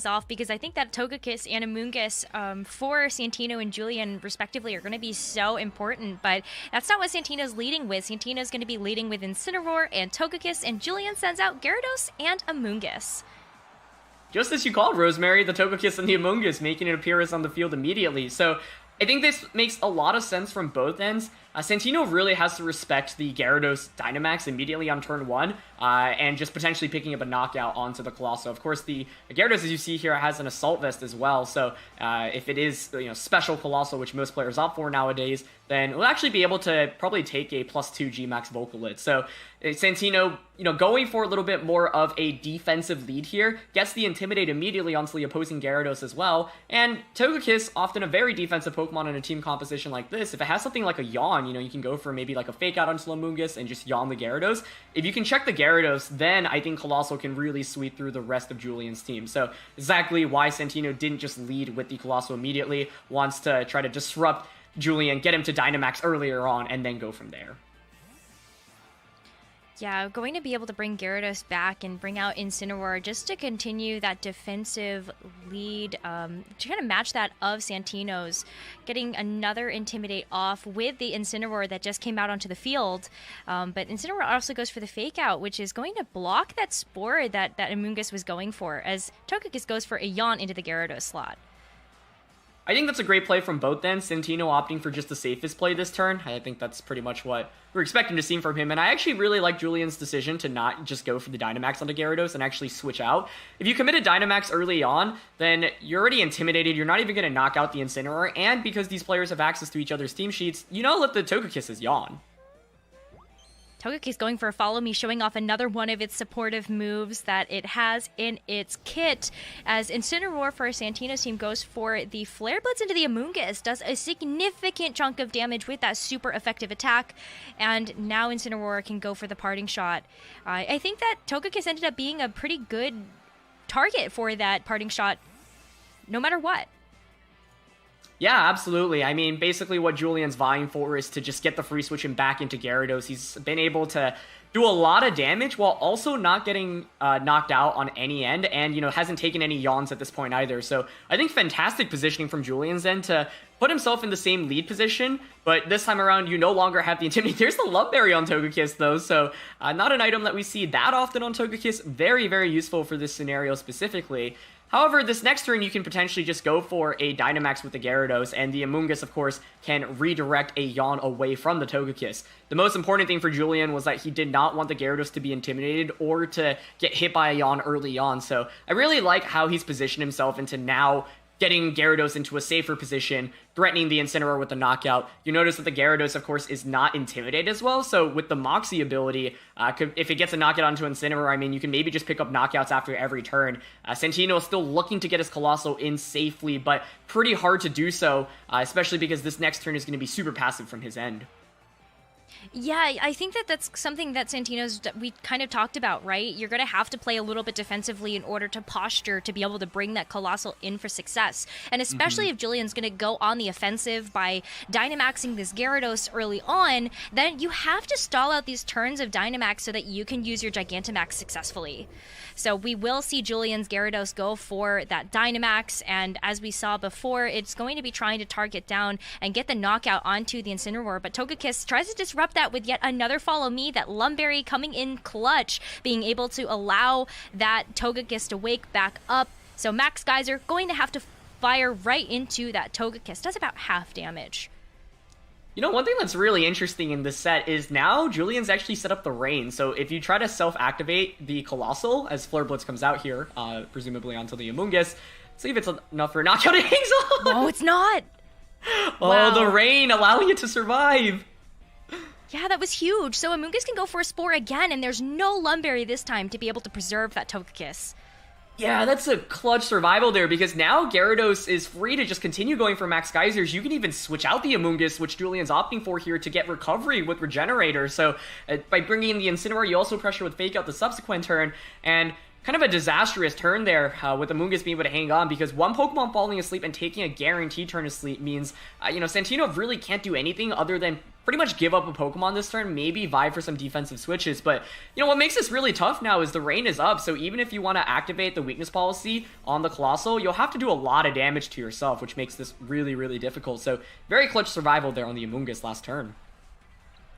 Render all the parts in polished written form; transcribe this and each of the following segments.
off, because I think that Togekiss and Amoonguss for Santino and Julian respectively are going to be so important, but that's not what Santino's leading with. Santino's going to be leading with Incineroar and Togekiss, and Julian sends out Gyarados and Amoonguss. Just as you called, Rosemary, the Togekiss and the Amoonguss making an appearance on the field immediately. So I think this makes a lot of sense from both ends. Santino really has to respect the Gyarados Dynamax immediately on turn 1, and just potentially picking up a knockout onto the Colossal. Of course, the Gyarados, as you see here, has an Assault Vest as well, so if it is special Colossal, which most players opt for nowadays, then we'll actually be able to probably take a +2 Gmax Vocalid. So Santino, going for a little bit more of a defensive lead here, gets the Intimidate immediately onto the opposing Gyarados as well, and Togekiss, often a very defensive Pokemon in a team composition like this, if it has something like a Yawn, you can go for maybe like a Fake Out onto Amoonguss and just Yawn the Gyarados. If you can check the Gyarados, then I think Colossal can really sweep through the rest of Julian's team. So exactly why Santino didn't just lead with the Colossal immediately, wants to try to disrupt Julian, get him to Dynamax earlier on, and then go from there. Yeah, going to be able to bring Gyarados back and bring out Incineroar just to continue that defensive lead, to kind of match that of Santino's. Getting another Intimidate off with the Incineroar that just came out onto the field. But Incineroar also goes for the Fake Out, which is going to block that Spore that Amoonguss was going for, as Togekiss goes for a Yawn into the Gyarados slot. I think that's a great play from both ends. Santino opting for just the safest play this turn. I think that's pretty much what we're expecting to see from him. And I actually really like Julian's decision to not just go for the Dynamax onto Gyarados and actually switch out. If you commit a Dynamax early on, then you're already intimidated. You're not even going to knock out the Incineroar. And because these players have access to each other's team sheets, let the Togekisses yawn. Togekiss going for a Follow Me, showing off another one of its supportive moves that it has in its kit, as Incineroar for Santino's team goes for the Flare Blitz into the Amoonguss, does a significant chunk of damage with that super effective attack, and now Incineroar can go for the Parting Shot. I think that Togekiss ended up being a pretty good target for that Parting Shot, no matter what. Yeah, absolutely. I mean, basically what Julian's vying for is to just get the free switch and back into Gyarados. He's been able to do a lot of damage while also not getting knocked out on any end, and, hasn't taken any yawns at this point either. So I think fantastic positioning from Julian's end to put himself in the same lead position, but this time around, you no longer have the Intimidate. There's the Love Berry on Togekiss, though, so not an item that we see that often on Togekiss. Very, very useful for this scenario specifically. However, this next turn, you can potentially just go for a Dynamax with the Gyarados, and the Amoonguss, of course, can redirect a Yawn away from the Togekiss. The most important thing for Julian was that he did not want the Gyarados to be intimidated or to get hit by a Yawn early on, so I really like how he's positioned himself into now getting Gyarados into a safer position, threatening the Incineroar with the knockout. You notice that the Gyarados, of course, is not intimidated as well, so with the Moxie ability, if it gets a knockout onto Incineroar, I mean, you can maybe just pick up knockouts after every turn. Santino is still looking to get his Colossal in safely, but pretty hard to do so, especially because this next turn is going to be super passive from his end. Yeah, I think that that's something that we kind of talked about, right? You're going to have to play a little bit defensively in order to posture to be able to bring that Colossal in for success. And especially if Julian's going to go on the offensive by Dynamaxing this Gyarados early on, then you have to stall out these turns of Dynamax so that you can use your Gigantamax successfully. So we will see Julian's Gyarados go for that Dynamax, and as we saw before, it's going to be trying to target down and get the knockout onto the Incineroar, but Togekiss tries to disrupt that with yet another Follow Me, that Lumberry coming in clutch, being able to allow that Togekiss to wake back up. So Max Geyser going to have to fire right into that Togekiss. Does about half damage. One thing that's really interesting in this set is now Julian's actually set up the Rain. So if you try to self-activate the Colossal as Flare Blitz comes out here, presumably onto the Amoonguss, see if it's enough for a knockout. It hangs on! No, it's not! Oh, wow. The Rain allowing it to survive! Yeah, that was huge. So Amoonguss can go for a Spore again, and there's no Lumberry this time to be able to preserve that Togekiss. Yeah, that's a clutch survival there, because now Gyarados is free to just continue going for Max Geysers. You can even switch out the Amoonguss, which Julian's opting for here to get recovery with Regenerator. So by bringing in the Incineroar, you also pressure with Fake Out the subsequent turn, and kind of a disastrous turn there with Amoonguss being able to hang on, because one Pokemon falling asleep and taking a guaranteed turn of sleep means, Santino really can't do anything other than pretty much give up a Pokemon this turn, maybe vie for some defensive switches. But, what makes this really tough now is the rain is up, so even if you want to activate the weakness policy on the Colossal, you'll have to do a lot of damage to yourself, which makes this really, really difficult. So, very clutch survival there on the Amoonguss last turn.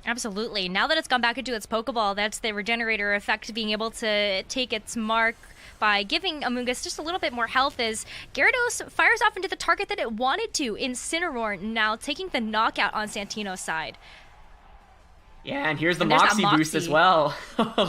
Absolutely. Now that it's gone back into its Pokeball, that's the Regenerator effect being able to take its mark by giving Amoonguss just a little bit more health as Gyarados fires off into the target that it wanted to, Incineroar, now taking the knockout on Santino's side. Yeah, and here's the Moxie boost as well.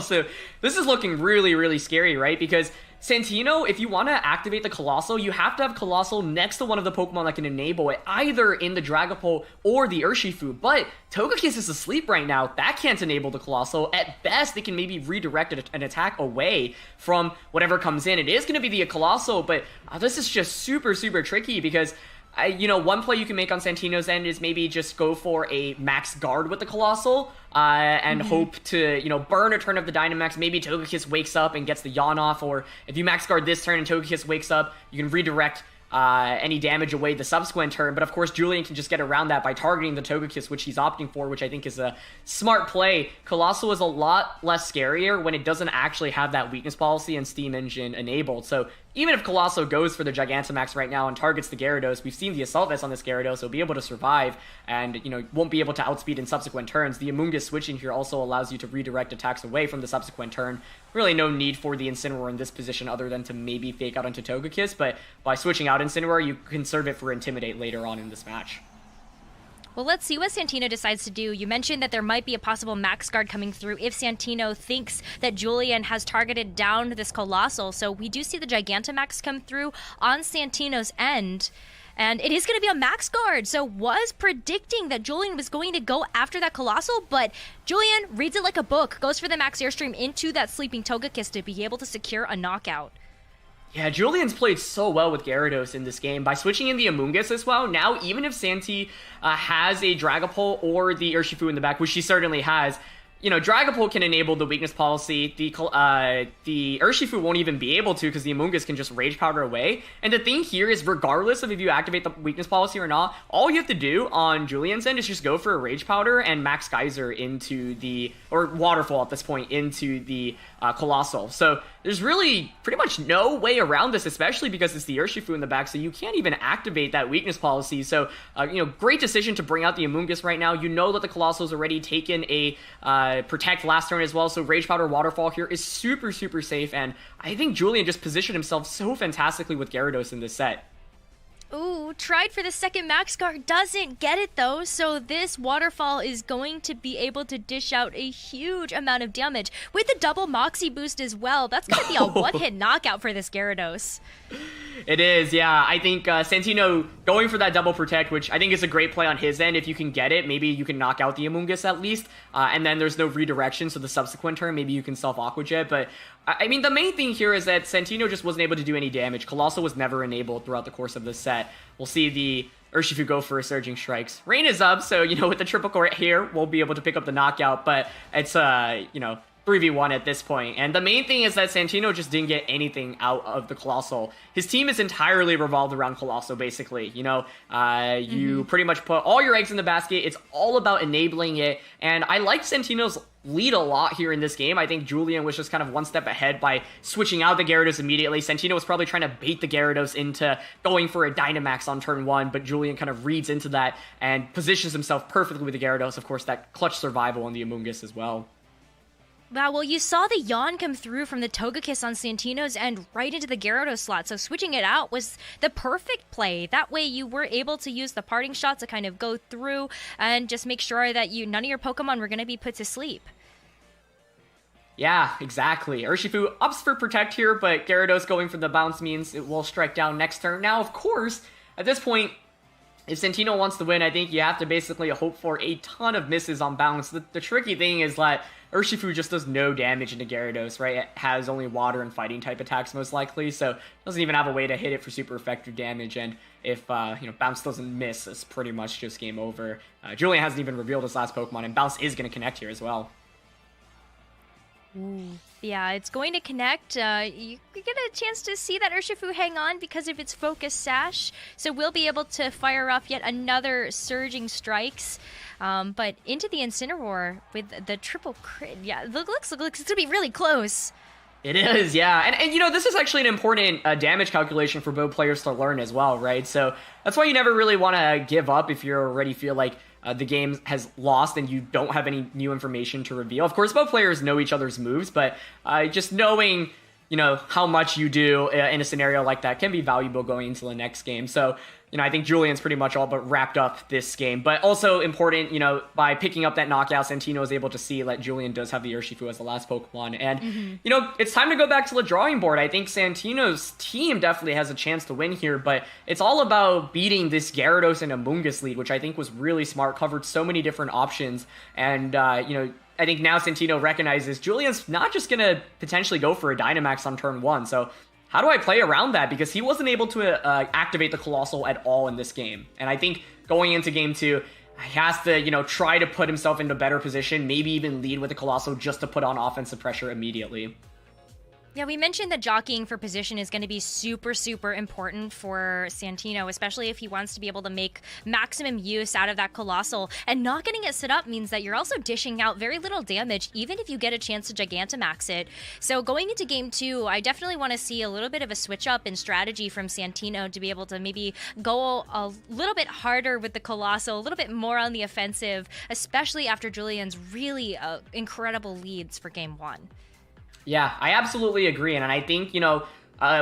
So this is looking really, really scary, right? Because Santino, if you want to activate the Colossal, you have to have Colossal next to one of the Pokemon that can enable it, either in the Dragapult or the Urshifu. But Togekiss is asleep right now. That can't enable the Colossal. At best, it can maybe redirect an attack away from whatever comes in. It is going to be the Colossal, but this is just super, super tricky because one play you can make on Santino's end is maybe just go for a max guard with the Colossal and hope to, burn a turn of the Dynamax. Maybe Togekiss wakes up and gets the yawn off, or if you max guard this turn and Togekiss wakes up, you can redirect any damage away the subsequent turn. But of course, Julian can just get around that by targeting the Togekiss, which he's opting for, which I think is a smart play. Colossal is a lot less scarier when it doesn't actually have that weakness policy and Steam Engine enabled. So even if Colossal goes for the Gigantamax right now and targets the Gyarados, we've seen the Assault Vest on this Gyarados, so be able to survive and, won't be able to outspeed in subsequent turns. The Amoonguss switching here also allows you to redirect attacks away from the subsequent turn. Really no need for the Incineroar in this position other than to maybe fake out into Togekiss, but by switching out Incineroar, you conserve it for Intimidate later on in this match. Well, let's see what Santino decides to do. You mentioned that there might be a possible max guard coming through if Santino thinks that Julian has targeted down this Colossal. So we do see the Gigantamax come through on Santino's end. And it is going to be a max guard. So was predicting that Julian was going to go after that Colossal, but Julian reads it like a book, goes for the max airstream into that sleeping Togekiss to be able to secure a knockout. Yeah, Julian's played so well with Gyarados in this game. By switching in the Amoonguss as well, now even if Santi has a Dragapult or the Urshifu in the back, which she certainly has, Dragapult can enable the weakness policy. The Urshifu won't even be able to because the Amoonguss can just Rage Powder away. And the thing here is, regardless of if you activate the weakness policy or not, all you have to do on Julian's end is just go for a Rage Powder and Max Geyser into or Waterfall at this point, into the Colossal. So there's really pretty much no way around this, especially because it's the Urshifu in the back, so you can't even activate that weakness policy. So, great decision to bring out the Amoonguss right now. You know that the Colossal's already taken a Protect last turn as well, so Rage Powder Waterfall here is super, super safe, and I think Julian just positioned himself so fantastically with Gyarados in this set. Ooh, tried for the second max guard, doesn't get it though, so this Waterfall is going to be able to dish out a huge amount of damage with the double Moxie boost as well. That's going to be a one-hit knockout for this Gyarados. It is, yeah. I think Santino going for that double protect, which I think is a great play on his end. If you can get it, maybe you can knock out the Amoonguss at least, and then there's no redirection, so the subsequent turn, maybe you can self-Aqua Jet, but I mean, the main thing here is that Santino just wasn't able to do any damage. Colossal was never enabled throughout the course of this set. We'll see the Urshifu go for a Surging Strikes. Rain is up, so, with the triple core here, we'll be able to pick up the knockout, but it's, 3v1 at this point. And the main thing is that Santino just didn't get anything out of the Colossal. His team is entirely revolved around Colossal, basically. You pretty much put all your eggs in the basket. It's all about enabling it. And I like Santino's lead a lot here in this game. I think Julian was just kind of one step ahead by switching out the Gyarados immediately. Santino was probably trying to bait the Gyarados into going for a Dynamax on turn 1, but Julian kind of reads into that and positions himself perfectly with the Gyarados. Of course, that clutch survival on the Amoonguss as well. Wow, well, you saw the yawn come through from the Togekiss on Santino's end right into the Gyarados slot, so switching it out was the perfect play. That way you were able to use the parting shot to kind of go through and just make sure that none of your Pokemon were going to be put to sleep. Yeah, exactly. Urshifu opts for Protect here, but Gyarados going for the bounce means it will strike down next turn. Now, of course, at this point, if Santino wants to win, I think you have to basically hope for a ton of misses on bounce. The tricky thing is that Urshifu just does no damage into Gyarados, right? It has only water and fighting type attacks most likely, so doesn't even have a way to hit it for super effective damage, and if, bounce doesn't miss, it's pretty much just game over. Julian hasn't even revealed his last Pokemon, and bounce is going to connect here as well. Ooh. Yeah, it's going to connect. You get a chance to see that Urshifu hang on because of its Focus Sash, so we'll be able to fire off yet another Surging Strikes. But into the Incineroar with the triple crit. Yeah, looks it's going to be really close. It is, yeah. And you know, this is actually an important damage calculation for both players to learn as well, right? So that's why you never really want to give up if you already feel like the game has lost and you don't have any new information to reveal. Of course, both players know each other's moves, but just knowing, you know, how much you do in a scenario like that can be valuable going into the next game. So, you know, I think Julian's pretty much all but wrapped up this game. But also important, you know, by picking up that knockout, Santino is able to see that Julian does have the Urshifu as the last Pokemon. And, you know, it's time to go back to the drawing board. I think Santino's team definitely has a chance to win here, but it's all about beating this Gyarados and Amoonguss lead, which I think was really smart, covered so many different options. And, you know, I think now Santino recognizes Julian's not just going to potentially go for a Dynamax on turn 1. So how do I play around that? Because he wasn't able to activate the Colossal at all in this game. And I think going into game 2, he has to, you know, try to put himself into a better position, maybe even lead with the Colossal just to put on offensive pressure immediately. Yeah, we mentioned that jockeying for position is going to be super, super important for Santino, especially if he wants to be able to make maximum use out of that Colossal. And not getting it set up means that you're also dishing out very little damage, even if you get a chance to Gigantamax it. So going into game 2, I definitely want to see a little bit of a switch up in strategy from Santino to be able to maybe go a little bit harder with the Colossal, a little bit more on the offensive, especially after Julian's really incredible leads for game 1. Yeah, I absolutely agree. And I think, you know,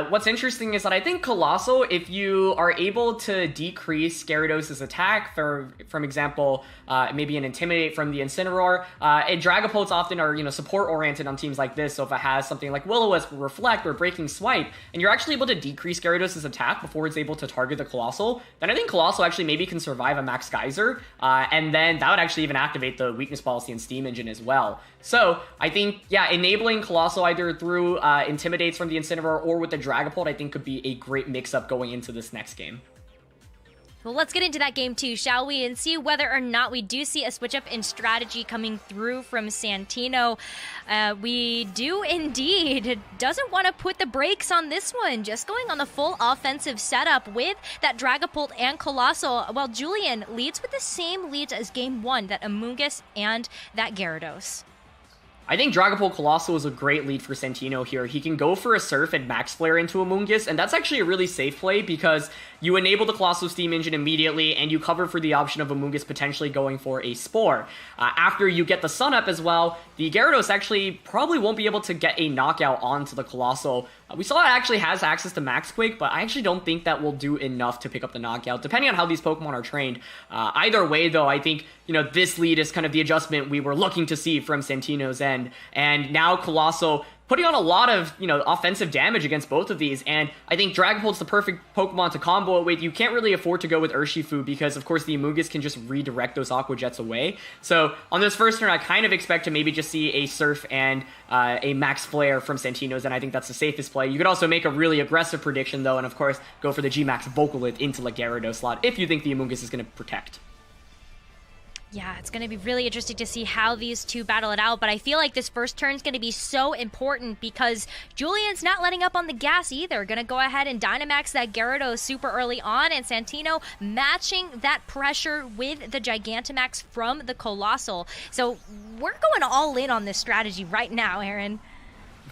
what's interesting is that I think Colossal, if you are able to decrease Gyarados' attack, from example, maybe an Intimidate from the Incineroar, and Dragapults often are, you know, support-oriented on teams like this, so if it has something like Will-O-Wisp, Reflect, or Breaking Swipe, and you're actually able to decrease Gyarados' attack before it's able to target the Colossal, then I think Colossal actually maybe can survive a Max Geyser, and then that would actually even activate the Weakness Policy and Steam Engine as well. So I think, yeah, enabling Colossal either through Intimidates from the Incineroar or with the Dragapult, I think could be a great mix-up going into this next game. Well, let's get into that game 2, shall we? And see whether or not we do see a switch-up in strategy coming through from Santino. We do indeed. Doesn't want to put the brakes on this one. Just going on the full offensive setup with that Dragapult and Colossal, while Julian leads with the same leads as game 1, that Amoonguss and that Gyarados. I think Dragapult Colossal is a great lead for Santino here. He can go for a Surf and Max Flare into Amoonguss, and that's actually a really safe play because you enable the Colossal Steam Engine immediately, and you cover for the option of Amoonguss potentially going for a Spore. After you get the Sun up as well, the Gyarados actually probably won't be able to get a knockout onto the Colossal. We saw it actually has access to Max Quake, but I actually don't think that will do enough to pick up the knockout, depending on how these Pokemon are trained. Either way, though, I think, you know, this lead is kind of the adjustment we were looking to see from Santino's end. And now Colossal putting on a lot of, you know, offensive damage against both of these. And I think Dragapult's the perfect Pokemon to combo it with. You can't really afford to go with Urshifu because, of course, the Amoonguss can just redirect those Aqua Jets away. So on this first turn, I kind of expect to maybe just see a Surf and a Max Flare from Santino's, and I think that's the safest play. You could also make a really aggressive prediction, though, and of course, go for the G-Max Vocalith into the Gyarados slot if you think the Amoonguss is going to protect. Yeah, it's going to be really interesting to see how these two battle it out, but I feel like this first turn is going to be so important because Julian's not letting up on the gas either. Going to go ahead and Dynamax that Gyarados super early on, and Santino matching that pressure with the Gigantamax from the Colossal. So we're going all in on this strategy right now, Aaron.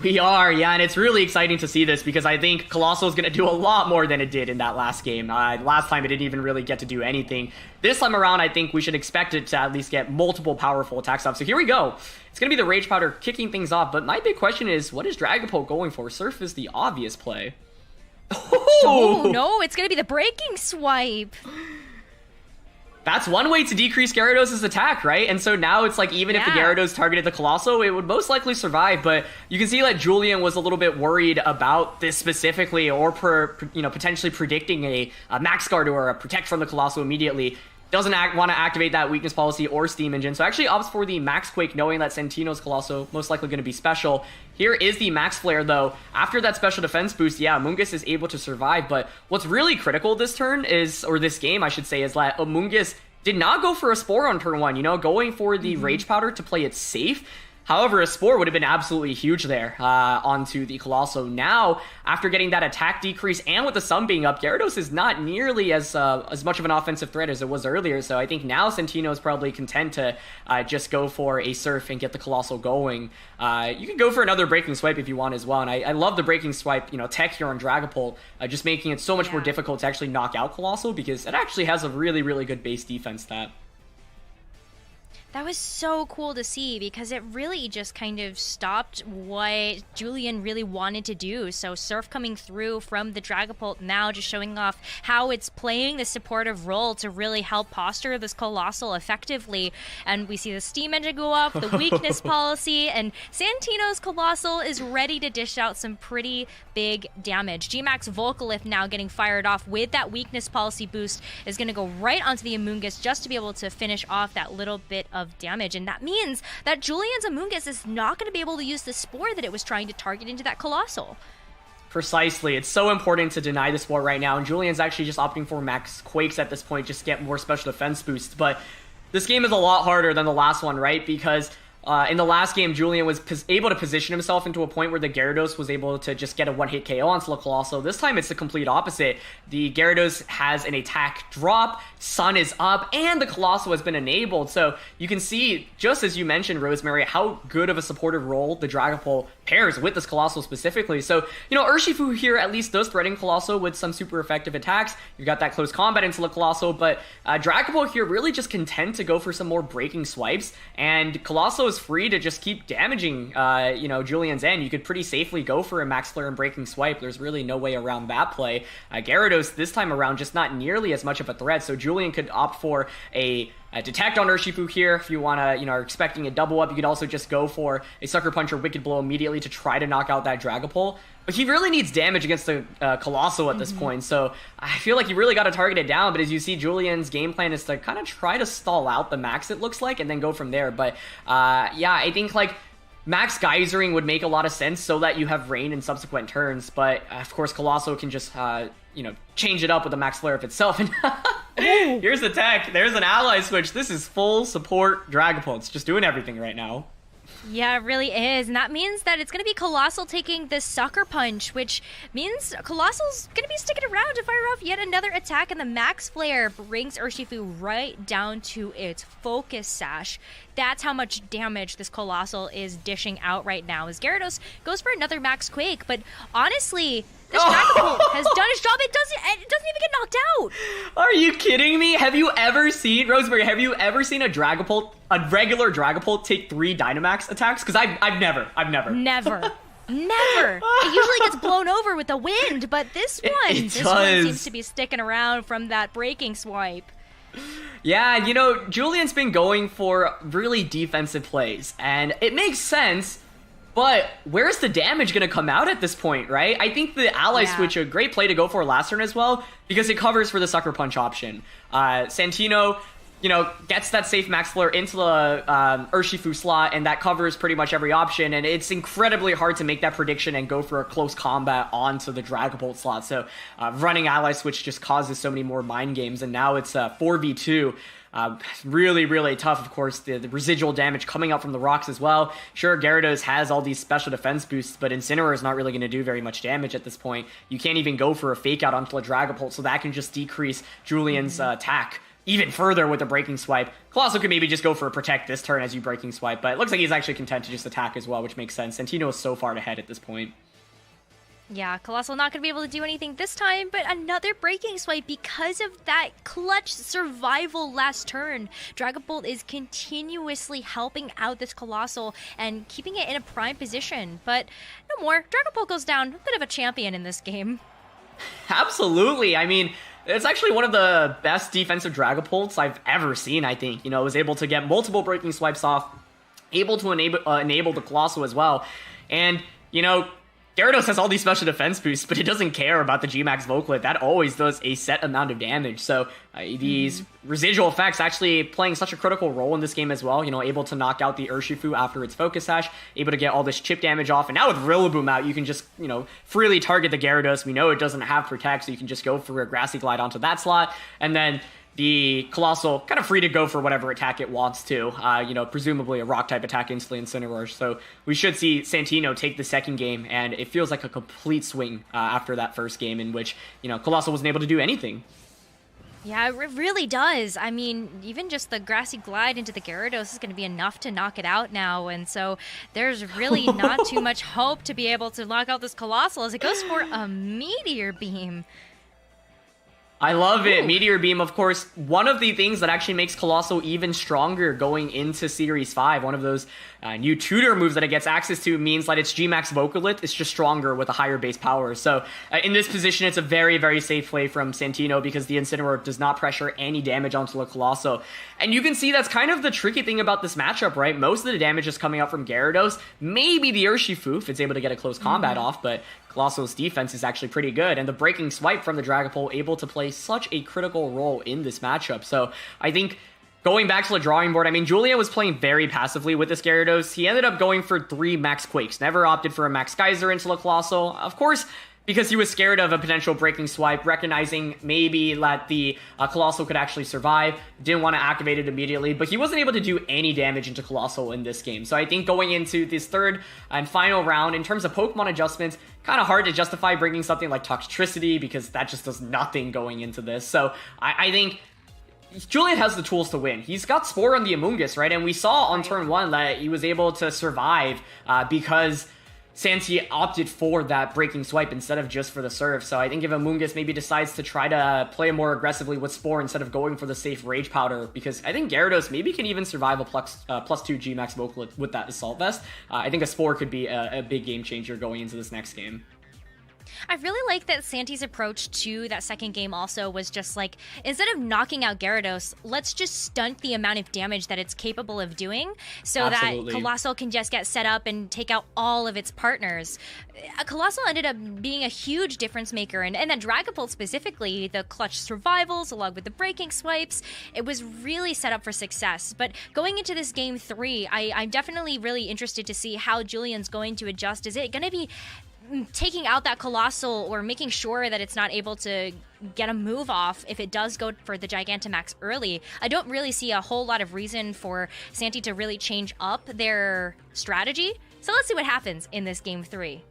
We are, yeah, and it's really exciting to see this because I think Colossal is going to do a lot more than it did in that last game. Last time it didn't even really get to do anything. This time around, I think we should expect it to at least get multiple powerful attacks off. So here we go. It's going to be the Rage Powder kicking things off, but my big question is, what is Dragapult going for? Surf is the obvious play. Oh, no, it's going to be the Breaking Swipe. That's one way to decrease Gyarados' attack, right? And so now it's like, even if the Gyarados targeted the Colossal, it would most likely survive. But you can see that Julian was a little bit worried about this specifically, or potentially predicting a Max Guard or a Protect from the Colossal immediately. Doesn't want to activate that Weakness Policy or Steam Engine, so actually opts for the Max Quake, knowing that Santino's Colossal most likely going to be special. Here is the Max Flare, though. After that special defense boost, yeah, Amoonguss is able to survive, but what's really critical this turn is, or this game, I should say, is that Amoonguss did not go for a Spore on turn 1, you know, going for the Rage Powder to play it safe. However, a Spore would have been absolutely huge there onto the Colossal. Now, after getting that attack decrease and with the Sun being up, Gyarados is not nearly as much of an offensive threat as it was earlier. So I think now Santino is probably content to just go for a Surf and get the Colossal going. You can go for another Breaking Swipe if you want as well. And I love the Breaking Swipe, tech here on Dragapult, just making it so much more difficult to actually knock out Colossal because it actually has a really, really good base defense stat. That was so cool to see because it really just kind of stopped what Julian really wanted to do. So Surf coming through from the Dragapult now just showing off how it's playing the supportive role to really help posture this Colossal effectively. And we see the Steam Engine go up, the weakness policy, and Santino's Colossal is ready to dish out some pretty big damage. G-Max Volcalith now getting fired off with that weakness policy boost is going to go right onto the Amoonguss just to be able to finish off that little bit of damage, and that means that Julian's Amoonguss is not going to be able to use the Spore that it was trying to target into that Colossal. Precisely. It's so important to deny the Spore right now, and Julian's actually just opting for Max Quakes at this point just to get more special defense boosts, but this game is a lot harder than the last one, right? Because in the last game, Julian was able to position himself into a point where the Gyarados was able to just get a one-hit KO onto the Colossal. This time, it's the complete opposite. The Gyarados has an attack drop, Sun is up, and the Colossal has been enabled. So you can see, just as you mentioned, Rosemary, how good of a supportive role the Dragapult pairs with this Colossal specifically. So, Urshifu here at least does threaten Colossal with some super effective attacks. You've got that close combat into the Colossal, but Dragapult here really just content to go for some more breaking swipes, and Colossal is free to just keep damaging, Julian's end. You could pretty safely go for a Max Flare and Breaking Swipe. There's really no way around that play. Gyarados this time around just not nearly as much of a threat, so Julian could opt for a Detect on Urshifu here if you want to, are expecting a double up. You could also just go for a Sucker Punch or Wicked Blow immediately to try to knock out that Dragapult. But he really needs damage against the Colossal at this point, so I feel like you really got to target it down. But as you see, Julian's game plan is to kind of try to stall out the Max, it looks like, and then go from there. But I think Max Geysering would make a lot of sense so that you have rain in subsequent turns. But of course, Colossal can just change it up with the Max Flare-Up itself. And here's the tech. There's an ally switch. This is full support Dragapult. It's just doing everything right now. Yeah, it really is. And that means that it's going to be Colossal taking the Sucker Punch, which means Colossal's going to be sticking around to fire off yet another attack, and the Max Flare brings Urshifu right down to its Focus Sash. That's how much damage this Colossal is dishing out right now, as Gyarados goes for another Max Quake, but honestly, this Dragapult has done its job. It doesn't even get knocked out. Are you kidding me? Have you ever seen, Rosemary, a regular Dragapult take 3 Dynamax attacks? Because I've never. Never. It usually gets blown over with the wind, but this one seems to be sticking around from that Breaking Swipe. Yeah, Julian's been going for really defensive plays, and it makes sense. But where's the damage going to come out at this point, right? I think the ally switch, a great play to go for last turn as well, because it covers for the Sucker Punch option. Santino, gets that safe Max Flare into the Urshifu slot, and that covers pretty much every option, and it's incredibly hard to make that prediction and go for a close combat onto the Dragapult slot. So running ally switch just causes so many more mind games, and now it's 4v2. Really, really tough, of course, the residual damage coming out from the rocks as well. Sure, Gyarados has all these special defense boosts, but Incineroar is not really going to do very much damage at this point. You can't even go for a Fake Out onto a Dragapult, so that can just decrease Julian's attack even further with a Breaking Swipe. Colossal could maybe just go for a Protect this turn as you Breaking Swipe, but it looks like he's actually content to just attack as well, which makes sense. Santino is so far ahead at this point. Yeah, Colossal not going to be able to do anything this time, but another Breaking Swipe because of that clutch survival last turn. Dragapult is continuously helping out this Colossal and keeping it in a prime position, but no more. Dragapult goes down, a bit of a champion in this game. Absolutely. I mean, it's actually one of the best defensive Dragapults I've ever seen, I think. It was able to get multiple Breaking Swipes off, able to enable the Colossal as well. And, Gyarados has all these special defense boosts, but it doesn't care about the G-Max Vocalith. That always does a set amount of damage. So these residual effects actually playing such a critical role in this game as well. Able to knock out the Urshifu after its Focus Sash, able to get all this chip damage off. And now with Rillaboom out, you can just, freely target the Gyarados. We know it doesn't have Protect, so you can just go for a Grassy Glide onto that slot. And then the Colossal kind of free to go for whatever attack it wants to. Presumably a rock-type attack instantly Incineroar. So we should see Santino take the second game, and it feels like a complete swing after that first game in which, Colossal wasn't able to do anything. Yeah, it really does. I mean, even just the Grassy Glide into the Gyarados is going to be enough to knock it out now, and so there's really not too much hope to be able to knock out this Colossal as it goes for a Meteor Beam. I love it. Meteor Beam, of course, one of the things that actually makes Colossal even stronger going into Series 5. One of those new tutor moves that it gets access to means that its G-Max Vocalith is just stronger with a higher base power. So in this position, it's a very, very safe play from Santino because the Incineroar does not pressure any damage onto the Colossal. And you can see that's kind of the tricky thing about this matchup, right? Most of the damage is coming out from Gyarados. Maybe the Urshifu if it's able to get a close combat off, but Colossal's defense is actually pretty good, and the breaking swipe from the Dragapult able to play such a critical role in this matchup. So I think going back to the drawing board, I mean, Julian was playing very passively with this Gyarados. He ended up going for 3 Max Quakes, never opted for a Max Geyser into the Colossal. Of course, because he was scared of a potential breaking swipe, recognizing maybe that the Colossal could actually survive, didn't want to activate it immediately, but he wasn't able to do any damage into Colossal in this game. So I think going into this third and final round, in terms of Pokemon adjustments, kind of hard to justify bringing something like Toxtricity because that just does nothing going into this. So I think Julian has the tools to win. He's got Spore on the Amoonguss, right? And we saw on turn 1 that he was able to survive because Santi opted for that breaking swipe instead of just for the serve. So I think if Amoonguss maybe decides to try to play more aggressively with Spore instead of going for the safe Rage Powder, because I think Gyarados maybe can even survive a plus 2 G-Max Vocalith with that Assault Vest. I think a Spore could be a big game changer going into this next game. I really like that Santi's approach to that second game also was just like, instead of knocking out Gyarados, let's just stunt the amount of damage that it's capable of doing so that Colossal can just get set up and take out all of its partners. Colossal ended up being a huge difference maker, and that Dragapult specifically, the clutch survivals along with the breaking swipes, it was really set up for success. But going into this game 3, I'm definitely really interested to see how Julian's going to adjust. Is it going to be taking out that Colossal or making sure that it's not able to get a move off if it does go for the Gigantamax early? I don't really see a whole lot of reason for Santi to really change up their strategy. So let's see what happens in this game 3.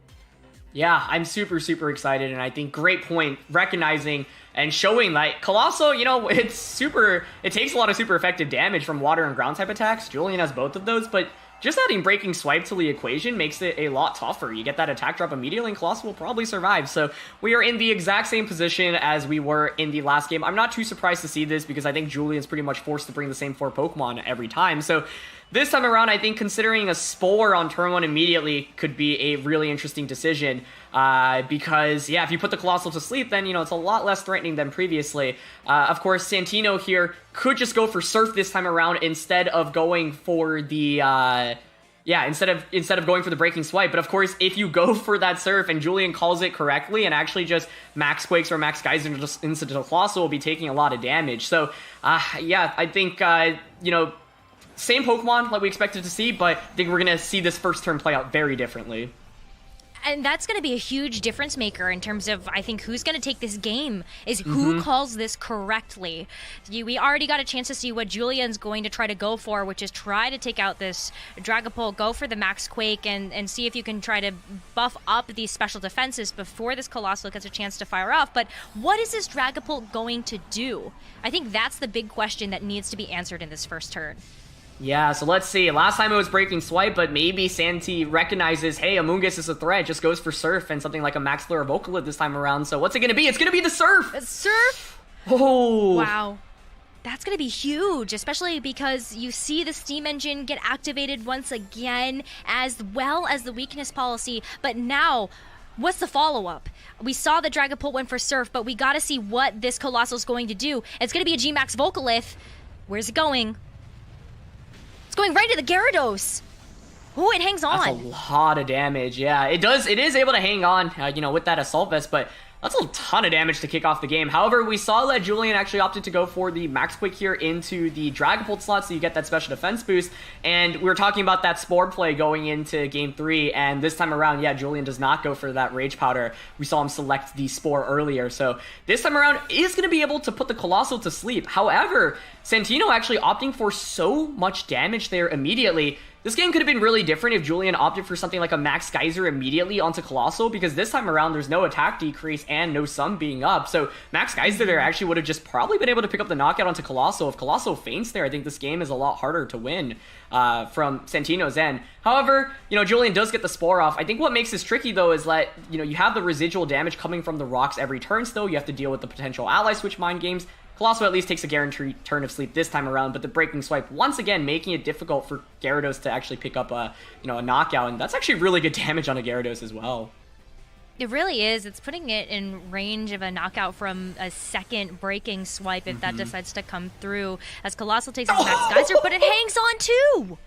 Yeah, I'm super, super excited, and I think great point, recognizing and showing that Colossal, it takes a lot of super effective damage from water and ground type attacks. Julian has both of those, but just adding breaking swipe to the equation makes it a lot tougher. You get that attack drop immediately, and Colossal will probably survive. So we are in the exact same position as we were in the last game. I'm not too surprised to see this because I think Julian's pretty much forced to bring the same 4 Pokemon every time. So this time around, I think considering a Spore on turn 1 immediately could be a really interesting decision. Because, if you put the Colossal to sleep, then, it's a lot less threatening than previously. Of course, Santino here could just go for Surf this time around instead of going for the, instead of going for the breaking swipe. But of course, if you go for that Surf and Julian calls it correctly and actually just Max Quakes or Max Geyser into the Colossal, will be taking a lot of damage. So, I think, same Pokemon like we expected to see, but I think we're going to see this first turn play out very differently. And that's going to be a huge difference maker in terms of, I think, who's going to take this game is who calls this correctly. We already got a chance to see what Julian's going to try to go for, which is try to take out this Dragapult, go for the Max Quake, and see if you can try to buff up these special defenses before this Colossal gets a chance to fire off. But what is this Dragapult going to do? I think that's the big question that needs to be answered in this first turn. Yeah, so let's see. Last time it was breaking swipe, but maybe Santi recognizes, hey, Amoonguss is a threat, just goes for Surf and something like a Max Flare Vocalith this time around. So what's it going to be? It's going to be the Surf! Surf? Oh! Wow. That's going to be huge, especially because you see the Steam Engine get activated once again, as well as the weakness policy. But now, what's the follow-up? We saw the Dragapult went for Surf, but we got to see what this Colossal's going to do. It's going to be a G-Max Vocalith. Where's it going? Going right to the Gyarados. Ooh, it hangs on. That's a lot of damage. Yeah, it does. It is able to hang on, with that Assault Vest, but That's a ton of damage to kick off the game. However, we saw that Julian actually opted to go for the Max Quick here into the Dragapult slot, so you get that special defense boost. And we were talking about that Spore play going into Game 3, and this time around, yeah, Julian does not go for that Rage Powder. We saw him select the Spore earlier, so this time around is going to be able to put the Colossal to sleep. However, Santino actually opting for so much damage there immediately. This game could have been really different if Julian opted for something like a Max Geyser immediately onto Colossal, because this time around there's no attack decrease and no sum being up. So Max Geyser there actually would have just probably been able to pick up the knockout onto Colossal. If Colossal faints there, I think this game is a lot harder to win from Santino's end. However, Julian does get the Spore off. I think what makes this tricky though is that, you have the residual damage coming from the rocks every turn still. You have to deal with the potential ally switch mind games. Colossal at least takes a guaranteed turn of sleep this time around, but the Breaking Swipe once again making it difficult for Gyarados to actually pick up a knockout, and that's actually really good damage on a Gyarados as well. It really is. It's putting it in range of a knockout from a second Breaking Swipe if that decides to come through, as Colossal takes his Max Geyser, but it hangs on too!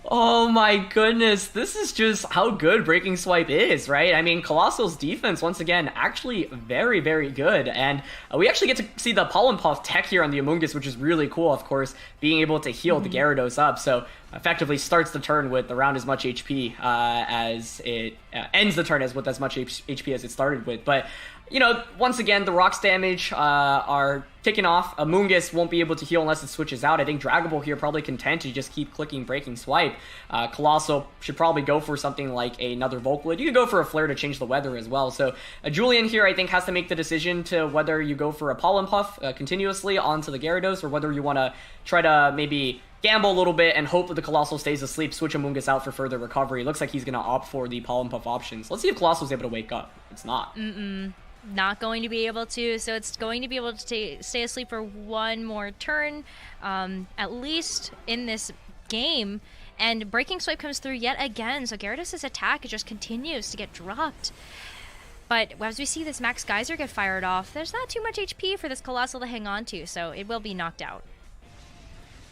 Oh my goodness, this is just how good Breaking Swipe is, right? I mean, Colossal's defense, once again, actually very, very good. And we actually get to see the Pollen Puff tech here on the Amoonguss, which is really cool, of course, being able to heal the Gyarados up. So effectively starts the turn with around as much HP as it ends the turn with as much HP as it started with. But once again, the rocks damage are ticking off. Amoonguss won't be able to heal unless it switches out. I think Dragapult here probably content to just keep clicking Breaking Swipe. Colossal should probably go for something like another Volcalid. You could go for a Flare to change the weather as well. So Julian here, I think, has to make the decision to whether you go for a Pollen Puff continuously onto the Gyarados, or whether you want to try to maybe gamble a little bit and hope that the Colossal stays asleep, switch Amoonguss out for further recovery. It looks like he's going to opt for the Pollen Puff options. Let's see if Colossal's able to wake up. It's not. Not going to be able to, so it's going to be able to stay asleep for one more turn, at least in this game. And Breaking Swipe comes through yet again, so Gyarados' attack just continues to get dropped. But as we see this Max Geyser get fired off, there's not too much HP for this Colossal to hang on to, so it will be knocked out.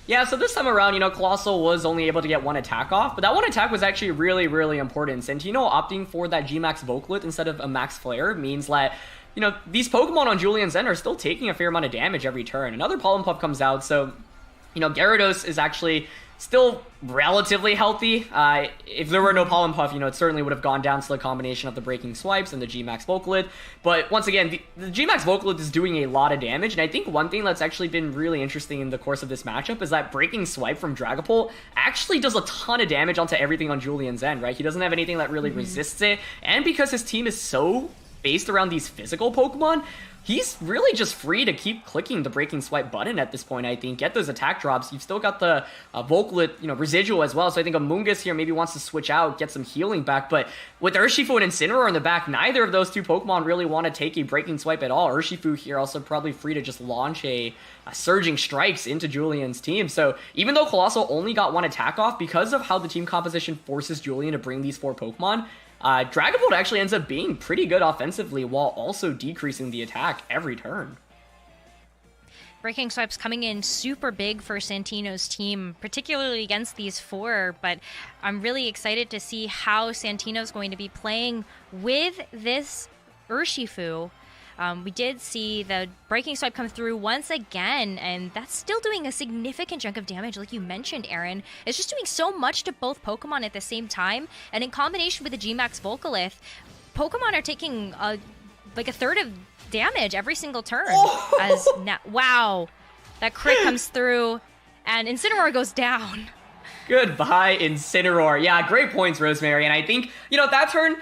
Yeah, so this time around, Colossal was only able to get one attack off, but that one attack was actually really, really important. Santino opting for that G-Max Volcalid instead of a Max Flare means that, these Pokemon on Julian's end are still taking a fair amount of damage every turn. Another Pollen Puff comes out, so, Gyarados is actually still relatively healthy. If there were no Pollen Puff, it certainly would have gone down to the combination of the Breaking Swipes and the G-Max Volcalid. But once again, the G-Max Volcalid is doing a lot of damage, and I think one thing that's actually been really interesting in the course of this matchup is that Breaking Swipe from Dragapult actually does a ton of damage onto everything on Julian's end, right? He doesn't have anything that really resists it, and because his team is so based around these physical Pokemon, he's really just free to keep clicking the Breaking Swipe button at this point, I think. Get those attack drops. You've still got the Volcalid, residual as well. So I think Amoonguss here maybe wants to switch out, get some healing back. But with Urshifu and Incineroar in the back, neither of those two Pokemon really want to take a Breaking Swipe at all. Urshifu here also probably free to just launch a Surging Strikes into Julian's team. So even though Colossal only got one attack off, because of how the team composition forces Julian to bring these four Pokemon, Dragapult actually ends up being pretty good offensively while also decreasing the attack every turn. Breaking Swipes coming in super big for Santino's team, particularly against these four, but I'm really excited to see how Santino's going to be playing with this Urshifu. We did see the Breaking Swipe come through once again, and that's still doing a significant chunk of damage, like you mentioned, Aaron. It's just doing so much to both Pokemon at the same time, and in combination with the G-Max Volcalith, Pokemon are taking like a third of damage every single turn. Wow, that crit comes through, and Incineroar goes down. Goodbye, Incineroar. Yeah, great points, Rosemary, and I think, that turn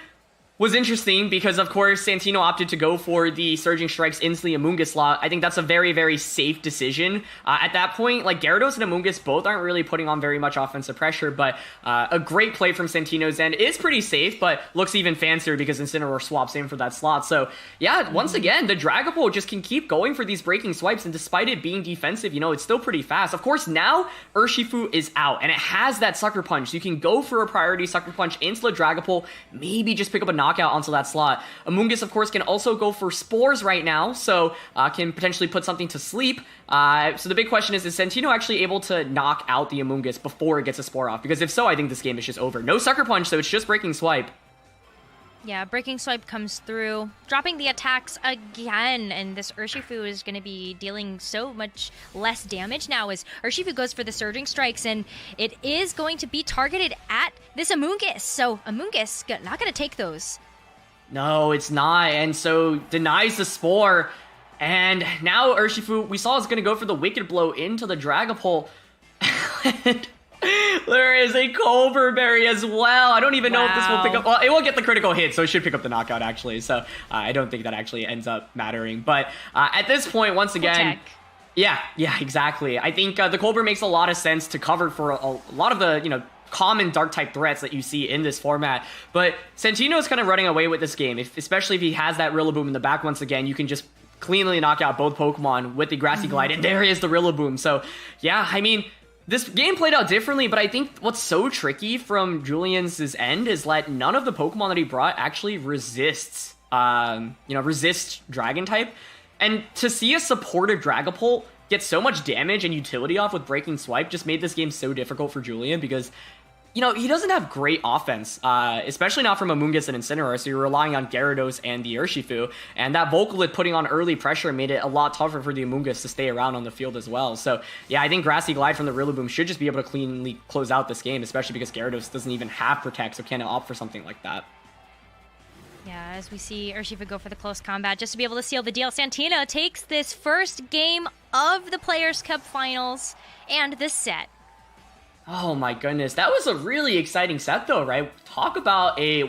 was interesting because, of course, Santino opted to go for the Surging Strikes into the Amoonguss slot. I think that's a very, very safe decision. At that point, like, Gyarados and Amoonguss both aren't really putting on very much offensive pressure, but a great play from Santino's end is pretty safe, but looks even fancier because Incineroar swaps in for that slot. So, yeah, once again, the Dragapult just can keep going for these Breaking Swipes, and despite it being defensive, it's still pretty fast. Of course, now Urshifu is out, and it has that Sucker Punch. So you can go for a priority Sucker Punch into the Dragapult, maybe just pick up a knockout onto that slot. Amoonguss, of course, can also go for Spores right now, so can potentially put something to sleep. So the big question is Santino actually able to knock out the Amoonguss before it gets a Spore off? Because if so, I think this game is just over. No Sucker Punch, so it's just Breaking Swipe. Yeah, Breaking Swipe comes through, dropping the attacks again, and this Urshifu is going to be dealing so much less damage now as Urshifu goes for the Surging Strikes, and it is going to be targeted at this Amoonguss, so Amoonguss not going to take those. No, it's not, and so denies the Spore, and now Urshifu, we saw, is going to go for the Wicked Blow into the Dragapult. There is a Cobra Berry as well. I don't even know if this will pick up. Well, it will get the critical hit, so it should pick up the knockout, actually. So I don't think that actually ends up mattering. But at this point, once again, yeah, exactly. I think the Cobra makes a lot of sense to cover for a lot of the, common Dark-type threats that you see in this format. But Santino is kind of running away with this game, especially if he has that Rillaboom in the back once again. You can just cleanly knock out both Pokemon with the Grassy Glide, and there is the Rillaboom. So, yeah, I mean, this game played out differently, but I think what's so tricky from Julian's end is that none of the Pokemon that he brought actually resists, resist Dragon type. And to see a supported Dragapult get so much damage and utility off with Breaking Swipe just made this game so difficult for Julian because, he doesn't have great offense, especially not from Amoonguss and Incineroar, so you're relying on Gyarados and the Urshifu, and that Volcalyph putting on early pressure made it a lot tougher for the Amoonguss to stay around on the field as well. So, yeah, I think Grassy Glide from the Rillaboom should just be able to cleanly close out this game, especially because Gyarados doesn't even have Protect, so can't opt for something like that. Yeah, as we see Urshifu go for the close combat just to be able to seal the deal. Santino takes this first game of the Players' Cup Finals and this set. Oh my goodness, that was a really exciting set though, right? Talk about a